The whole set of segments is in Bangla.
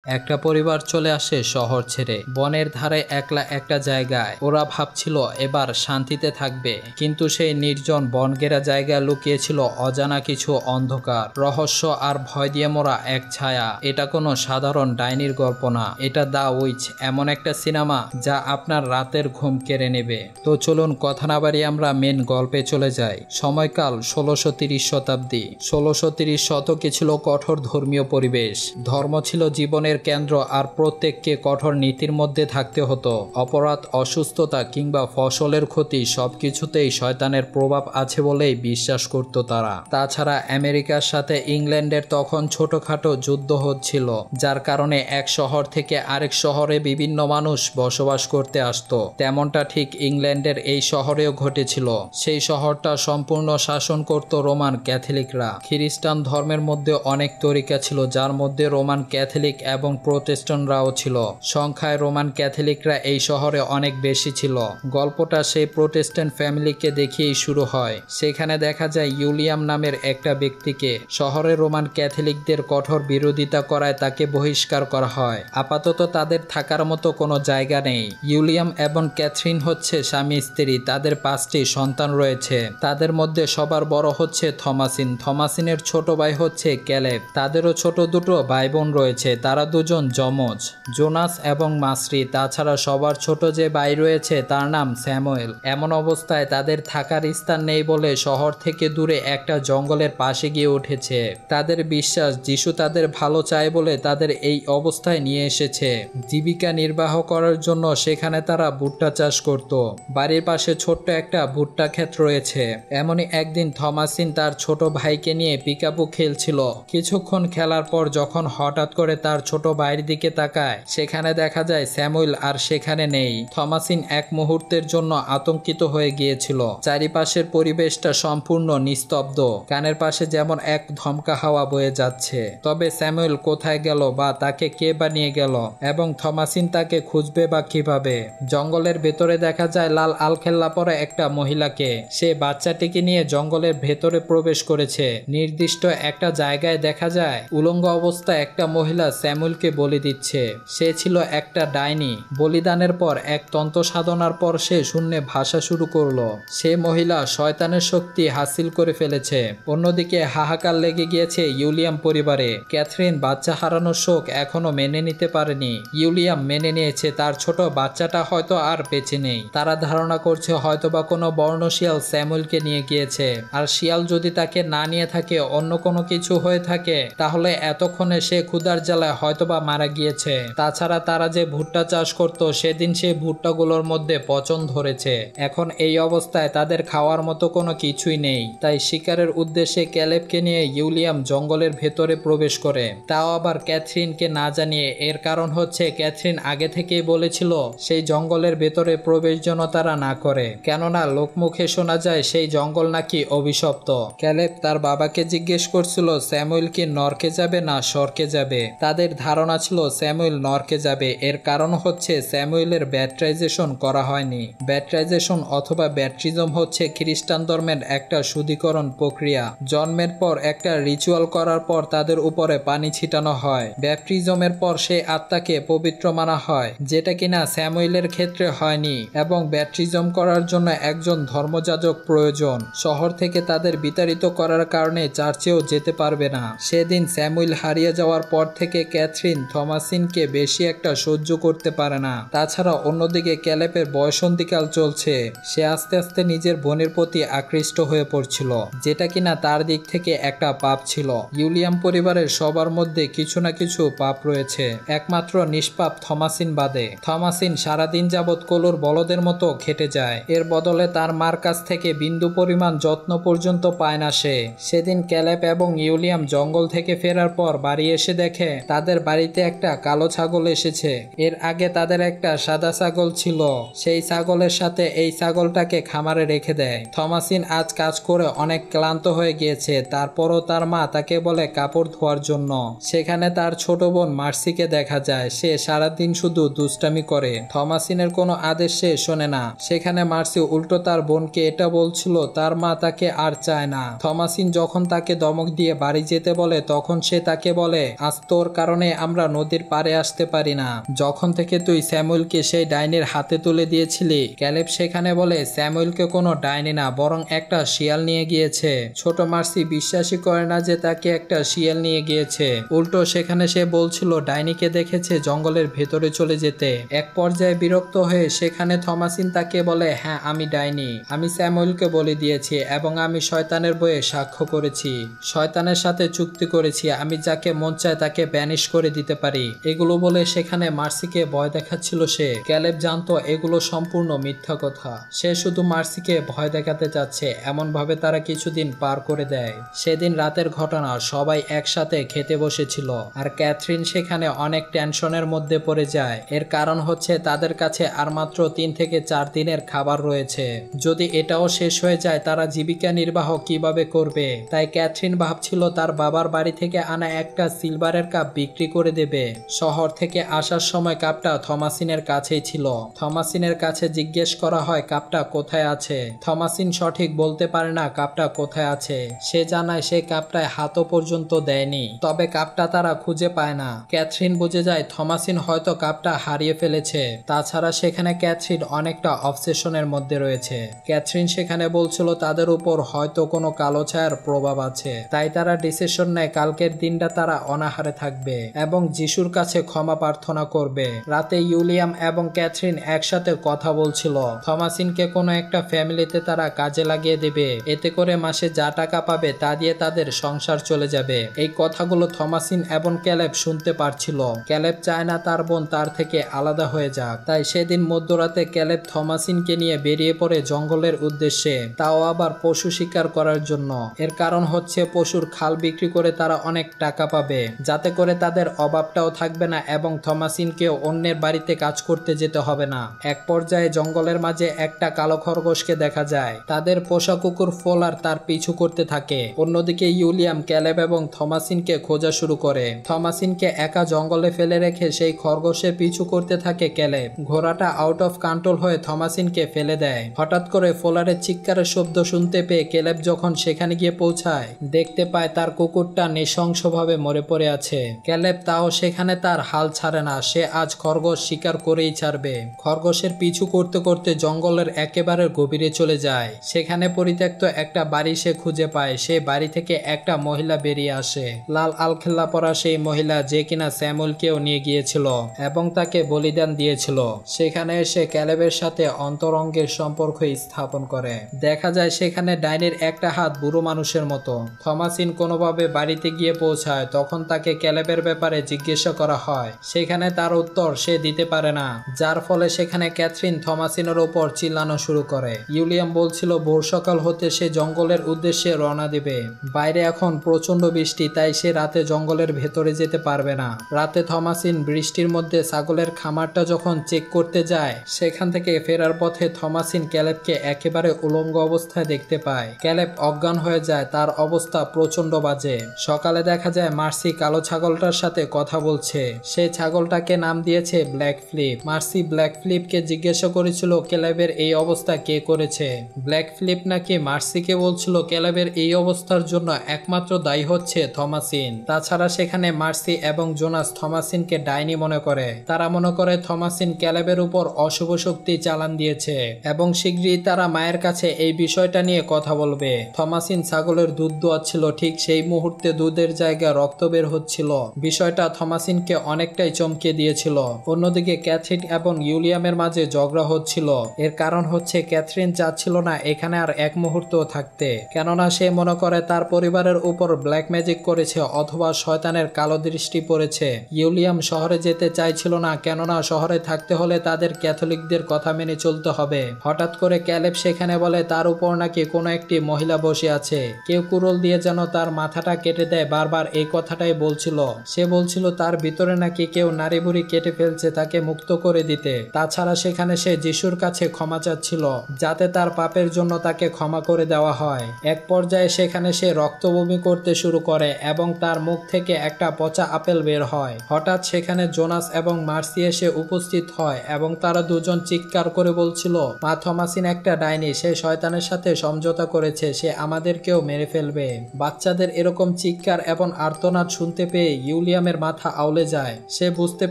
একটা পরিবার চলে আসে শহর ছেড়ে বনের ধারে একলা একটা জায়গায়। ওরা ভাবছিল এবার শান্তিতে থাকবে, কিন্তু সেই নির্জন বনঘেরা জায়গায় লুকিয়েছিল অজানা কিছু অন্ধকার, রহস্য আর ভয় দিয়ে মোড়া এক ছায়া। এটা কোনো সাধারণ ডাইনির গল্প না, এটা দ্য উইচ, এমন একটা সিনেমা যা আপনার রাতের ঘুম কেড়ে নেবে। তো চলুন কথা না বাড়িয়ে আমরা মেন গল্পে চলে যাই। সময়কাল 1630 শতাব্দী। 1630 শতকে ছিল কঠোর ধর্মীয় পরিবেশ। ধর্ম ছিল জীবনের কেন্দ্র আর প্রত্যেককে কঠোর নীতির মধ্যে থাকতে হতো। অপরাধ, অসুস্থতা কিংবা ফসলের ক্ষতি সবকিছুতেই শয়তানের প্রভাব আছে বলেই বিশ্বাস করত তারা। তাছাড়া আমেরিকার সাথে ইংল্যান্ডের তখন ছোটখাটো যুদ্ধ হচ্ছিল, যার কারণে এক শহর থেকে আরেক শহরে বিভিন্ন মানুষ বসবাস করতে আসতো। তেমনটা ঠিক ইংল্যান্ডের এই শহরেও ঘটেছিল। সেই শহরটা সম্পূর্ণ শাসন করত রোমান ক্যাথলিকরা। খ্রিস্টান ধর্মের মধ্যে অনেক তরিকা ছিল, যার মধ্যে রোমান ক্যাথলিক এবং প্রোটেস্ট্যান্টরাও ছিল। সংখ্যায় রোমান ক্যাথলিকরা এই শহরে অনেক বেশি ছিল। গল্পটা সেই প্রোটেস্ট্যান্ট ফ্যামিলিকে দেখিয়েই শুরু হয়। সেখানে দেখা যায় উইলিয়াম নামের একটা ব্যক্তিকে শহরের রোমান ক্যাথলিকদের কঠোর বিরোধিতা করায় তাকে বহিষ্কার করা হয়। আপাতত তাদের থাকার মতো কোনো জায়গা নেই। উইলিয়াম এবং ক্যাথরিন হচ্ছে স্বামী স্ত্রী, তাদের 5টি সন্তান রয়েছে। তাদের মধ্যে সবার বড় হচ্ছে থমাসিন। থমাসিনের ছোট ভাই হচ্ছে ক্যালেব। তাদেরও ছোট দুটো ভাই বোন রয়েছে, তারা দুজন যমজ, জোনাস এবং মাসরি। তাছাড়া সবার ছোট যে ভাই রয়েছে তার নাম স্যামুয়েল। এমন অবস্থায় তাদের থাকার স্থান নেই বলে শহর থেকে দূরে একটা জঙ্গলের পাশে গিয়ে উঠেছে। তাদের বিশ্বাস যিশু তাদের ভালো চায় বলে তাদের এই অবস্থায় নিয়ে এসেছে। জীবিকা নির্বাহ করার জন্য সেখানে তারা ভুট্টা চাষ করত। বাড়ির পাশে ছোট্ট একটা ভুট্টা ক্ষেত রয়েছে। এমনই একদিন থমাসিন তার ছোট ভাইকে নিয়ে পিকাবু খেলছিল। কিছুক্ষণ খেলার পর যখন হঠাৎ করে তার ছোট ভাইয়ের দিকে তাকায়, সেখানে দেখা যায় স্যামুয়েল আর সেখানে নেই। থমাসিন এক মুহূর্তের জন্য আতঙ্কিত হয়ে গিয়েছিল। চারিপাশের পরিবেশটা সম্পূর্ণ নিস্তব্ধ, কানের পাশে যেমন এক ধমকা হাওয়া বয়ে যাচ্ছে। তবে স্যামুয়েল কোথায় গেল বা তাকে কে বা নিয়ে গেল, এবং থমাসিন তাকে খুঁজবে বা কিভাবে? জঙ্গলের ভেতরে দেখা যায় লাল আলখেল্লা পরা একটা মহিলাকে। সে বাচ্চাটিকে নিয়ে জঙ্গলের ভেতরে প্রবেশ করেছে। নির্দিষ্ট একটা জায়গায় দেখা যায় উলঙ্গ অবস্থায় একটা মহিলা স্যামুয়েলকে বলি দিচ্ছে। সে ছিল একটা ডাইনি। বলিদানের পর এক তন্ত্র সাধনার পর সে শূন্যে ভাষা শুরু করলো। সে মহিলা শয়তানের শক্তি হাসিল করে ফেলেছে। অন্যদিকে হাহাকার লেগে গিয়েছে উইলিয়াম পরিবারে। ক্যাথরিন বাচ্চা হারানোর শোক এখনো মেনে নিতে পারেনি। উইলিয়াম মেনে নিয়েছে তার ছোট বাচ্চাটা হয়তো আর বেঁচে নেই। তারা ধারণা করছে হয়তোবা কোনো বর্ণ শিয়াল স্যামুয়েলকে নিয়ে গিয়েছে। আর শিয়াল যদি তাকে না নিয়ে থাকে, অন্য কোনো কিছু হয়ে থাকে, তাহলে এতক্ষণে সে ক্ষুধার জ্বালায় হয়তোবা মারা গিয়েছে। তাছাড়া তারা যে ভুট্টা চাষ করত, সেদিন সেই ভুট্টাগুলোর মধ্যে পচন ধরেছে। এখন এই অবস্থায় তাদের খাওয়ার মতো কোনো কিছুই নেই। তাই শিকারের উদ্দেশ্যে ক্যালেবকে নিয়ে উইলিয়াম জঙ্গলের ভেতরে প্রবেশ করে, তাও আবার ক্যাথরিনকে না জানিয়ে। এর কারণ হচ্ছে ক্যাথরিন আগে থেকেই বলেছিল সেই জঙ্গলের ভেতরে প্রবেশ যেন তারা না করে, কেননা লোকমুখে শোনা যায় সেই জঙ্গল নাকি অভিশপ্ত। ক্যালেব তার বাবাকে জিজ্ঞেস করছিল স্যামুয়েল কি নরকে যাবে না স্বর্গে যাবে। তাদের ধারণা ছিল স্যামুয়েল নরকে যাবে। এর কারণ হচ্ছে স্যামুয়েলের ব্যাপটাইজেশন করা হয়নি। ব্যাপটাইজেশন অথবা ব্যাপটিজম হচ্ছে খ্রিস্টান ধর্মের একটা শুদ্ধিকরণ প্রক্রিয়া। জন্মের পর একটা রিচুয়াল করার পর তাদের উপরে পানি ছিটানো হয়। ব্যাপটিজমের পর সেই আত্মাকে পবিত্র মানা হয়, যেটা কিনা স্যামুয়েলের ক্ষেত্রে হয়নি। এবং ব্যাপটিজম করার জন্য একজন ধর্মযাজক প্রয়োজন। শহর থেকে তাদের বিতাড়িত করার কারণে চার্চেও যেতে পারবে না। সেদিন স্যামুয়েল হারিয়ে যাওয়ার পর থেকে ক্যাথরিন থমাসিনকে বেশি একটা সহ্য করতে পারে না। তাছাড়া অন্যদিকে ক্যালেবের বয়সন্ধিকাল চলছে। সে আস্তে আস্তে নিজের বোনের প্রতি আকৃষ্ট হয়ে পড়ছিল, যেটা কিনা তার দিক থেকে একটা পাপ ছিল। উইলিয়াম পরিবারের সবার মধ্যে কিছু না কিছু পাপ রয়েছে, একমাত্র নিষ্পাপ থমাসিন বাদে। থমাসিন সারাদিন যাবৎ কলুর বলদের মতো খেটে যায়। এর বদলে তার মার কাছ থেকে বিন্দু পরিমাণ যত্ন পর্যন্ত পায় না সে। সেদিন ক্যালেব এবং উইলিয়াম জঙ্গল থেকে ফেরার পর বাড়ি এসে দেখে তাদের বাড়িতে একটা কালো ছাগল এসেছে। এর আগে তাদের একটা সাদা ছাগল ছিল। সেই ছাগলের সাথে এই ছাগলটাকে খামারে রেখে দেয়। থমাসিন আজ কাজ করে অনেক ক্লান্ত হয়ে গিয়েছে। তারপরও তার মা তাকে বলে কাপড় ধোয়ার জন্য। সেখানে তার ছোট বোন মার্সিকে দেখা যায়। সে সারাদিন শুধু দুষ্টামি করে। থমাসিনের কোনো আদেশ সে শোনে না। সেখানে মার্সি উল্টো তার বোনকে এটা বলছিল তার মা তাকে আর চায় না। থমাসিন যখন তাকে ধমক দিয়ে বাড়ি যেতে বলে, তখন সে তাকে বলে আজ তোর কারণে কারণে আমরা নদীর পাড়ে আসতে পারি না। যখন থেকে তুই স্যামুয়েলকে সেই ডাইনির হাতে তুলে দিয়েছিলি। ক্যালেব সেখানে বলে স্যামুয়েলকে কোনো ডাইনি না বরং একটা শিয়াল নিয়ে গিয়েছে। ছোট মার্সি বিশ্বাসই করে না যে তাকে একটা শিয়াল নিয়ে গিয়েছে। উল্টো সেখানে সে বলছিল ডাইনিকে দেখেছে জঙ্গলের ভেতরে চলে যেতে। এক পর্যায়ে বিরক্ত হয়ে সেখানে থমাসিন তাকে বলে, হ্যাঁ আমি ডাইনি, আমি স্যামুয়েলকে বলে দিয়েছি এবং আমি শয়তানের বইয়ে সাক্ষ্য করেছি, শয়তানের সাথে চুক্তি করেছি, আমি যাকে মন চায় তাকে ব্যানিশ করে দিতে পারি। এগুলো বলে সেখানে মার্সিকে ভয় দেখাচ্ছিল সে। ক্যালেব জানতো এগুলো সম্পূর্ণ মিথ্যা কথা। সে শুধু মার্সিকে ভয় দেখাতে চাচ্ছে। এমন ভাবে তারা কিছুদিন পার করে দেয়। সেদিন রাতের ঘটনা, সবাই একসাথে খেতে বসেছিল আর ক্যাথরিন সেখানে অনেক টেনশনের মধ্যে পড়ে যায়। এর কারণ হচ্ছে তাদের কাছে আর মাত্র 3 থেকে 4 দিনের খাবার রয়েছে। যদি এটাও শেষ হয়ে যায় তারা জীবিকা নির্বাহ কিভাবে করবে। তাই ক্যাথরিন ভাবছিল তার বাবার বাড়ি থেকে আনা একটা সিলভারের কাপ বিক্রি করে দেবে। শহর থেকে আসার সময় কাপটা থমাসিনের কাছেই ছিল। থমাসিনের কাছে জিজ্ঞেস করা হয় কাপটা কোথায় আছে। থমাসিন সঠিক বলতে পারে না কাপটা কোথায় আছে। সে জানায় সে কাপটায় হাতও পর্যন্ত দেয়নি। তবে কাপটা তারা খুঁজে পায় না। ক্যাথরিন বুঝে যায় থমাসিন হয়তো কাপটা হারিয়ে ফেলেছে। তাছাড়া সেখানে ক্যাথরিন অনেকটা অবসেশনের মধ্যে রয়েছে। ক্যাথরিন সেখানে বলছিল তাদের উপর হয়তো কোনো কালো ছায়ার প্রভাব আছে। তাই তারা ডিসিশন নেয় কালকের দিনটা তারা অনাহারে থাকবে এবং যিশুর কাছে ক্ষমা প্রার্থনা করবে। রাতে উইলিয়াম এবং ক্যাথরিন একসাথে কথা বলছিল। থমাসিনকে কোনো একটা ফ্যামিলিতে তারা কাজে লাগিয়ে দেবে। এতে করে মাসে যা টাকা পাবে তা দিয়ে তাদের সংসার চলে যাবে। এই কথাগুলো থমাসিন এবং ক্যালেব শুনতে পারছিল। ক্যালেব চায় না তার বোন তার থেকে আলাদা হয়ে যাক। তাই সেদিন মধ্যরাতে ক্যালেব থমাসিনকে নিয়ে বেরিয়ে পড়ে জঙ্গলের উদ্দেশ্যে, তাও আবার পশু শিকার করার জন্য। এর কারণ হচ্ছে পশুর খাল বিক্রি করে তারা অনেক টাকা পাবে, যাতে করে তাদের অভাবটাও থাকবে না এবং থমাসিনকেও অন্যের বাড়িতে কাজ করতে যেতে হবে না। এক পর্যায়ে জঙ্গলের মাঝে একটা কালো খরগোশকে দেখা যায়। তাদের পোষা কুকুর ফোলার তার পিছু করতে থাকে। অন্যদিকে উইলিয়াম, ক্যালেব এবং থমাসিনকে খোঁজা শুরু করে। থমাসিনকে একা জঙ্গলে ফেলে রেখে সেই খরগোশের পিছু করতে থাকে ক্যালেব। ঘোড়াটা আউট অফ কন্ট্রোল হয়ে থমাসিনকে ফেলে দেয়। হঠাৎ করে ফোলারের চিৎকারের শব্দ শুনতে পেয়ে ক্যালেব যখন সেখানে গিয়ে পৌঁছায়, দেখতে পায় তার কুকুরটা নৃশংসভাবে মরে পড়ে আছে। ক্যালেব তাও সেখানে তার হাল ছাড়ে না। সে আজ খরগোশ শিকার করেই ছাড়বে। খরগোশের পিছু করতে করতে জঙ্গলের একেবারে গভীরে চলে যায়। সেখানে পরিত্যক্ত একটা বাড়ি সে খুঁজে পায়। সেই বাড়ি থেকে একটা মহিলা বেরিয়ে আসে। লাল আলখেল্লা পরা সেই মহিলা, যে কিনা স্যামুয়েলকেও নিয়ে গিয়েছিল এবং তাকে বলিদান দিয়েছিল। সেখানে এসে ক্যালেবের সাথে অন্তরঙ্গের সম্পর্ক স্থাপন করে। দেখা যায় সেখানে ডাইনির একটা হাত বুড়ো মানুষের মতো। থমাসিন কোনোভাবে বাড়িতে গিয়ে পৌঁছায়। তখন তাকে ক্যালেবের ব্যাপারে জিজ্ঞাসা করা হয়। সেখানে তার উত্তর সে দিতে পারে না, যার ফলে সেখানে ক্যাথরিন থমাসিনের উপর চিল্লানো শুরু করে। উইলিয়াম বলছিল ভোর সকাল হতে সে জঙ্গলের উদ্দেশ্যে রওনা দেবে। বাইরে এখন প্রচন্ড বৃষ্টি, তাই সে রাতে জঙ্গলের ভেতরে যেতে পারবে না। রাতে থমাসিন বৃষ্টির মধ্যে ছাগলের খামারটা যখন চেক করতে যায়, সেখান থেকে ফেরার পথে থমাসিন ক্যালেবকে একেবারে উলঙ্গ অবস্থায় দেখতে পায়। ক্যালেব অজ্ঞান হয়ে যায়। তার অবস্থা প্রচন্ড বাজে। সকালে দেখা যায় মার্সি কালো ছাগলটার সাথে কথা বলছে। সেই ছাগলটাকে নাম দিয়েছে ব্ল্যাক ফ্লিপ। মার্সি ব্ল্যাক ফ্লিপকে জিজ্ঞাসা করেছিল ক্যালেবের এই অবস্থা কে করেছে। ব্ল্যাক ফ্লিপ নাকি মার্সিকে বলছিল ক্যালেবের এই অবস্থার জন্য একমাত্র দায়ী হচ্ছে থমাসিন। তাছাড়া সেখানে মার্সি এবং জোনাস থমাসিনকে ডাইনি মনে করে। তারা মনে করে থমাসিন ক্যালেবের উপর অশুভ শক্তি চালান দিয়েছে এবং শীঘ্রই তারা মায়ের কাছে এই বিষয়টা নিয়ে কথা বলবে। থমাসিন ছাগলের দুধ দোয়াচ্ছিল। ঠিক সেই মুহূর্তে দুধের জায়গায় রক্ত বের হচ্ছিল। বিষয়টা থমাসিনকে অনেকটাই চমকে দিয়েছিল। অন্যদিকে ক্যাথরিন এবং উইলিয়ামের মাঝে ঝগড়া হচ্ছিল। এর কারণ হচ্ছে ক্যাথরিন চাচ্ছিল না এখানে আর এক মুহূর্ত থাকতে, কেননা সে মনে করে তার পরিবারের উপর ব্ল্যাক ম্যাজিক করেছে অথবা শয়তানের কালো দৃষ্টি পড়েছে। উইলিয়াম শহরে যেতে চাইছিল না, কেননা শহরে থাকতে হলে তাদের ক্যাথলিকদের কথা মেনে চলতে হবে। হঠাৎ করে ক্যালেব সেখানে বলে তার উপর নাকি কোনো একটি মহিলা বসে আছে। কেউ কুড়োল দিয়ে যেন তার মাথাটা কেটে দেয়। বারবার এই কথাটাই বলছিল। সে বলছিল তার ভিতরে নাকি কেউ নারী বুড়ি কেটে ফেলছে, তাকে মুক্ত করে দিতে। তাছাড়া সেখানে সে যিশুর কাছে ক্ষমা চাচ্ছিল, যাতে তার পাপের জন্য তাকে ক্ষমা করে দেওয়া হয়। এক পর্যায়ে সেখানে সে রক্তবমি করতে শুরু করে এবং তার মুখ থেকে একটা পচা আপেল বের হয়। হঠাৎ সেখানে জোনাস এবং মার্সি এসে উপস্থিত হয় এবং তারা দুজন চিৎকার করে বলছিল মা থমাসিন একটা ডাইনি, সে শয়তানের সাথে সমঝোতা করেছে, সে আমাদেরকেও মেরে ফেলবে। বাচ্চাদের এরকম চিৎকার এবং আর্তনাদ শুনতে পেয়ে উইলিয়াম ইউলিয়ামের মাথা আউলে যায়। সে বুঝতে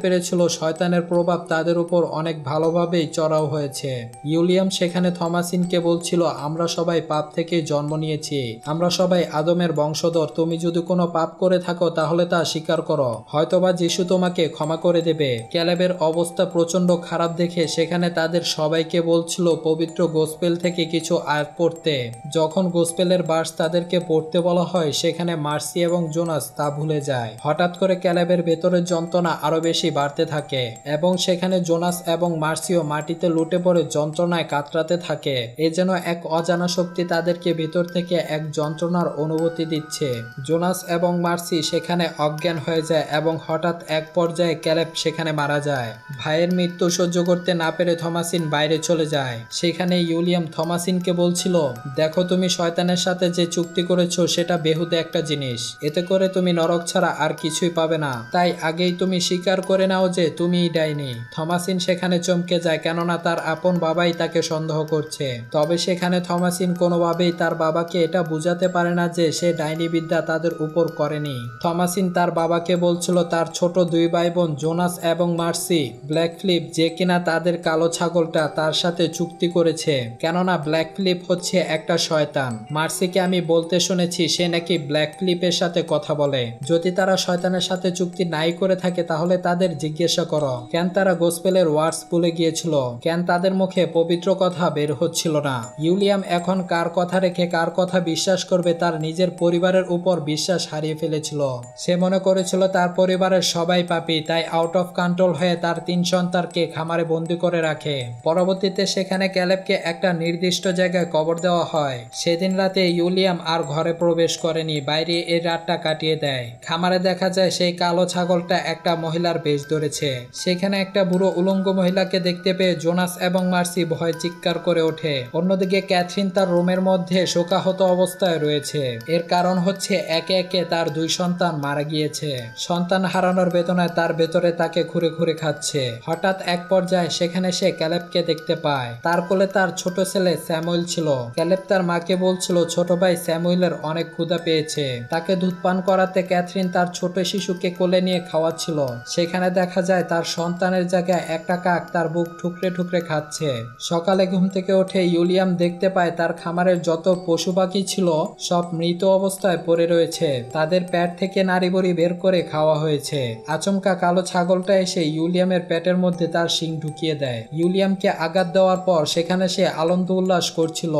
পেরেছিল শয়তানের প্রভাব তাদের উপর অনেক ভালোভাবেই চড়াও হয়েছে। ইউলিয়াম সেখানে থমাসিনকে বলছিল, আমরা সবাই পাপ থেকে জন্ম নিয়েছি, আমরা সবাই আদমের বংশধর। তুমি যদি কোনো পাপ করে থাকো তাহলে তা স্বীকার করো, হয়তোবা যিশু তোমাকে ক্ষমা করে দেবে। ক্যালেবের অবস্থা প্রচন্ড খারাপ দেখে সেখানে তাদের সবাইকে বলছিল পবিত্র গোস্পেল থেকে কিছু আয়াত পড়তে। যখন গোস্পেলের ভার্স তাদেরকে পড়তে বলা হয় সেখানে মার্সি এবং জোনাস তা ভুলে যায়। হঠাৎ করে ক্যালেবের ভেতরের যন্ত্রণা আরো বেশি বাড়তে থাকে এবং সেখানে জোনাস এবং মার্সিও মাটিতে লুটে পড়ে যন্ত্রণায় কাতরাতে থাকে। এ যেন এক অজানা শক্তি তাদেরকে ভেতর থেকে এক যন্ত্রণার অনুভূতি দিচ্ছে। জোনাস এবং মার্সি সেখানে অজ্ঞান হয়ে যায় এবং হঠাৎ এক পর্যায়ে ক্যালেব সেখানে মারা যায়। ভাইয়ের মৃত্যু সহ্য করতে না পেরে থমাসিন বাইরে চলে যায়। সেখানে ইউলিয়াম থমাসিনকে বলছিল, দেখো তুমি শয়তানের সাথে যে চুক্তি করেছো সেটা বেহুদে একটা জিনিস, এতে করে তুমি নরক ছাড়া আর কিছুই পাবে না। তাই আগেই তুমি স্বীকার করে নাও যে তুমিই ডাইনি। থমাসিন সেখানে চমকে যায়, কেননা তার আপন বাবাই তাকে সন্দেহ করছে। তবে সেখানে থমাসিন কোনোভাবেই তার বাবাকে এটা বুঝাতে পারে না যে সে ডাইনি বিদ্যা তাদের উপর করেনি। থমাসিন তার বাবাকে বলছিল তার ছোট দুই ভাই বোন জোনাস এবং মার্সি, ব্ল্যাক ফিলিপ যে কিনা তাদের কালো ছাগলটা তার সাথে চুক্তি করেছে, কেননা ব্ল্যাক ফিলিপ হচ্ছে একটা শয়তান। মার্সিকে আমি বলতে শুনেছি সে নাকি ব্ল্যাক ফিলিপের সাথে কথা বলে। যদি তারা শয়তানের সাথে চুক্তি নাই করে থাকে তাহলে তাদের জিজ্ঞাসা করো কেন তারা গোস্পেলের ওয়ার্ডস ভুলে গিয়েছিল, কেন তাদের মুখে পবিত্র কথা বের হচ্ছিল না। ইউলিয়াম এখন কার কথা রেখে কার কথা বিশ্বাস করবে তার নিজের পরিবারের উপর বিশ্বাস হারিয়ে ফেলেছিল। সে মনে করেছিল তার পরিবারের সবাই পাপী, তাই আউট অফ কন্ট্রোল হয়ে তার 3 সন্তানকে খামারে বন্দি করে রাখে। পরবর্তীতে সেখানে ক্যালেবকে একটা নির্দিষ্ট জায়গায় কবর দেওয়া হয়। সেদিন রাতে ইউলিয়াম আর ঘরে প্রবেশ করেনি, বাইরে এই রাতটা কাটিয়ে দেয়। খামারে দেখা যায় সেই কালো ছাগলটা একটা মহিলার বেশ ধরেছে। সেখানে একটা বুড়ো উলঙ্গ মহিলাকে দেখতে পেয়ে জোনাস এবং মার্সি ভয়ে চিৎকার করে ওঠে। অন্যদিকে ক্যাথরিন তার রুমের মধ্যে শোকাহত অবস্থায় রয়েছে। এর কারণ হচ্ছে একে একে তার 2 সন্তান মারা গিয়েছে। সন্তান হারানোর বেদনায় তার ভেতরে তাকে খুঁড়ে খুঁড়ে খাচ্ছে। হঠাৎ এক পর্যায়ে সেখানে সে ক্যালেবকে দেখতে পায়। তার কোলে তার ছোট ছেলে স্যামুয়েল ছিল। ক্যালেব তার মাকে বলছিল ছোট ভাই স্যামুয়েলের অনেক ক্ষুধা পেয়েছে। তাকে দুধ পান করাতে ক্যাথরিন তার ছোট শিশুকে কোলে নিয়ে খাওয়াচ্ছিল। সেখানে দেখা যায় তার সন্তানের জায়গায় একটা কাক তার বুক ঠুকরে ঠুকরে খাচ্ছে। সকালে ঘুম থেকে উঠে ইউলিয়াম দেখতে পায় তার খামারের যত পশু পাখি ছিল সব মৃত অবস্থায় পড়ে রয়েছে। তাদের পেট থেকে নাড়িভুড়ি বের করে খাওয়া হয়েছে। আচমকা কালো ছাগলটা এসে ইউলিয়ামের পেটের মধ্যে তার শিং ঢুকিয়ে দেয়। ইউলিয়ামকে আঘাত দেওয়ার পর সেখানে সে আনন্দ উল্লাস করছিল।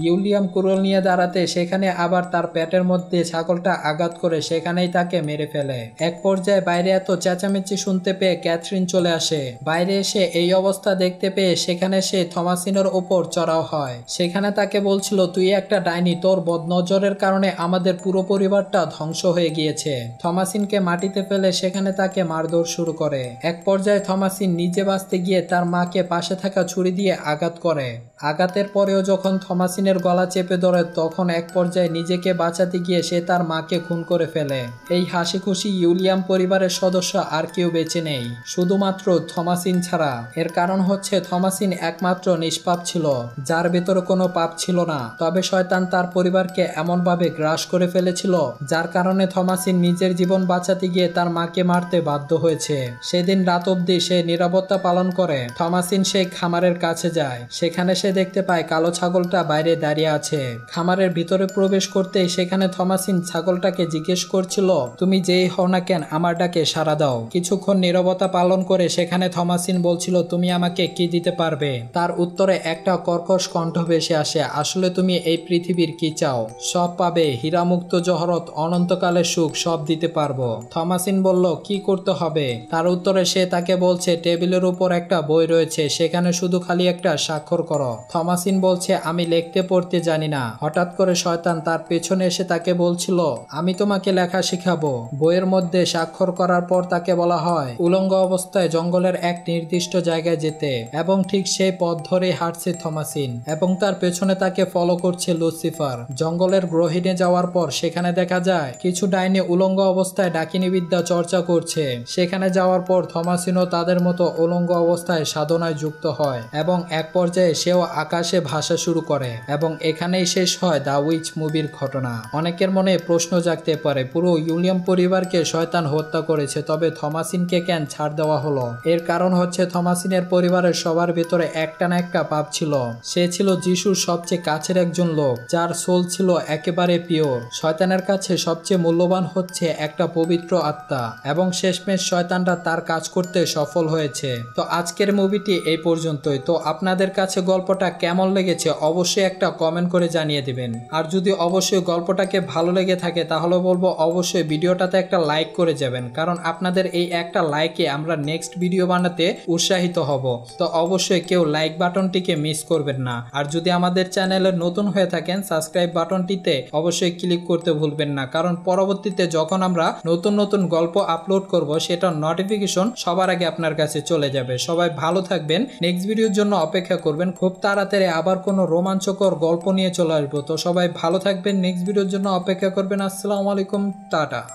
ইউলিয়াম কুড়োল নিয়ে দাঁড়াতে সেখানে আবার তার পেটের মধ্যে ছাগলটা আঘাত করে সেখানেই তাকে মেরে ফেলে। এক পর্যায়ে বাইরে এত চেঁচামেচি শুনতে পেয়ে ক্যাথরিন চলে আসে। বাইরে এসে এই অবস্থা দেখতে পেয়ে সেখানে সে থমাসিনের উপর চড়াও হয়। সেখানে তাকে বলছিল তুই একটা ডাইনি, তোর বদনজরের কারণে আমাদের পুরো পরিবারটা ধ্বংস হয়ে গিয়েছে। থমাসিনকে মাটিতে ফেলে সেখানে তাকে মারধর শুরু করে। এক পর্যায়ে থমাসিন নিজে বাঁচতে গিয়ে তার মাকে পাশে থাকা ছুরি দিয়ে আঘাত করে। আঘাতের পরেও যখন থমাসিনের গলা চেপে ধরে তখন এক পর্যায়ে নিজেকে বাঁচাতে গিয়ে সে তার মাকে খুন করে ফেলে। এই হাসি খুশি ইউলিয়াম পরিবারের সদস্য আর কেউ বেঁচে নেই, শুধুমাত্র থমাসিন ছাড়া। এর কারণ হচ্ছে থমাসিন একমাত্র নিষ্পাপ ছিল, যার ভেতরে কোনো পাপ ছিল না। তবে শয়তান তার পরিবারকে এমনভাবে গ্রাস করে ফেলেছিল যার কারণে থমাসিন নিজের জীবন বাঁচাতে গিয়ে তার মাকে মারতে বাধ্য হয়েছে। সেদিন রাত অবধি সে নিরাপত্তা পালন করে। থমাসিন সেই খামারের কাছে যায়। সেখানে সে দেখতে পায় কালো ছাগলটা বাইরে দাঁড়িয়ে আছে। খামারের ভিতরে প্রবেশ করতেই সেখানে থমাসিন ছাগলটাকে জিজ্ঞেস করছিল তুমি যেই হও না কেন আমার ডাকে সাড়া দাও। কিছুক্ষণ নীরবতা পালন করে সেখানে থমাসিন বলছিল তুমি আমাকে কি দিতে পারবে। তার উত্তরে একটা কর্কশ কণ্ঠ ভেসে আসে, আসলে তুমি এই পৃথিবীর কি চাও? সব পাবে, হীরামুক্ত জহরত, অনন্তকালের সুখ সব দিতে পারবো। থমাসিন বলল কি করতে হবে? তার উত্তরে সে তাকে বলছে টেবিলের উপর একটা বই রয়েছে, সেখানে শুধু খালি একটা স্বাক্ষর করো। থমাসিন বলছে আমি লিখতে পড়তে জানি না। হঠাৎ করে শয়তান তার পেছনে এসে তাকে বলছিল আমি তোমাকে লেখা শিখাবো। বইয়ের মধ্যে স্বাক্ষর করার পর তাকে বলা হয় উলঙ্গ অবস্থায় জঙ্গলের এক নির্দিষ্ট জায়গায় যেতে, এবং ঠিক সেই পথ ধরে হাঁটছে থমাসিন এবং তার পেছনে তাকে ফলো করছে লুসিফার। জঙ্গলের গহীনে যাওয়ার পর সেখানে দেখা যায় কিছু ডাইনি উলঙ্গ অবস্থায় ডাকিনী বিদ্যা চর্চা করছে। সেখানে যাওয়ার পর থমাসিনও তাদের মতো উলঙ্গ অবস্থায় সাধনায় যুক্ত হয় এবং এক পর্যায়ে সেও আকাশে ভাসা শুরু করে এবং এখানেই শেষ হয় দ্য উইচ মুভির ঘটনা। অনেকের মনে প্রশ্ন জাগতে পারে পুরো ইউলিয়াম পরিবারকে শয়তান হত্যা করেছে, তবে থমাসিনকে কেন ছাড় দেওয়া হলো? এর কারণ হচ্ছে থমাসিনের পরিবারের সবার ভিতরে একটা না একটা পাপ ছিল। সে ছিল যিশুর সবচেয়ে কাছের একজন লোক, যার সোল ছিল একেবারে পিওর। শয়তানের কাছে সবচেয়ে মূল্যবান হচ্ছে একটা পবিত্র আত্মা, এবং শেষমেশ শয়তানরা তার কাজ করতে সফল হয়েছে। তো আজকের মুভিটি এই পর্যন্তই। তো আপনাদের কাছে গল্পটা কেমন লেগেছে অবশ্যই একটা কমেন্ট করে জানিয়ে দিবেন। আর যদি অবশ্যই গল্পটাকে ভালো লেগে থাকে তাহলে বলবো অবশ্যই ভিডিওটাতে একটা লাইক করে যাবেন, কারণ আপনাদের এই একটা লাইকে আমরা নেক্সট ভিডিও বানাতে উৎসাহিত হব। তো অবশ্যই কেউ লাইক বাটনটিকে মিস করবেন না। আর যদি আমাদের চ্যানেলে নতুন হয়ে থাকেন সাবস্ক্রাইব বাটনটিতে অবশ্যই ক্লিক করতে ভুলবেন না, কারণ পরবর্তীতে যখন আমরা নতুন নতুন গল্প আপলোড করব সেটার নোটিফিকেশন সবার আগে আপনার কাছে চলে যাবে। সবাই ভালো থাকবেন, নেক্সট ভিডিওর জন্য অপেক্ষা করবেন। খুব তাড়াতাড়ি আবার কোনো রোমাঞ্চকর গল্প নিয়ে চলে আসবো। তো সবাই ভালো থাকবেন, নেক্সট ভিডিওর জন্য অপেক্ষা করবেন। আসসালামু আলাইকুম, টাটা।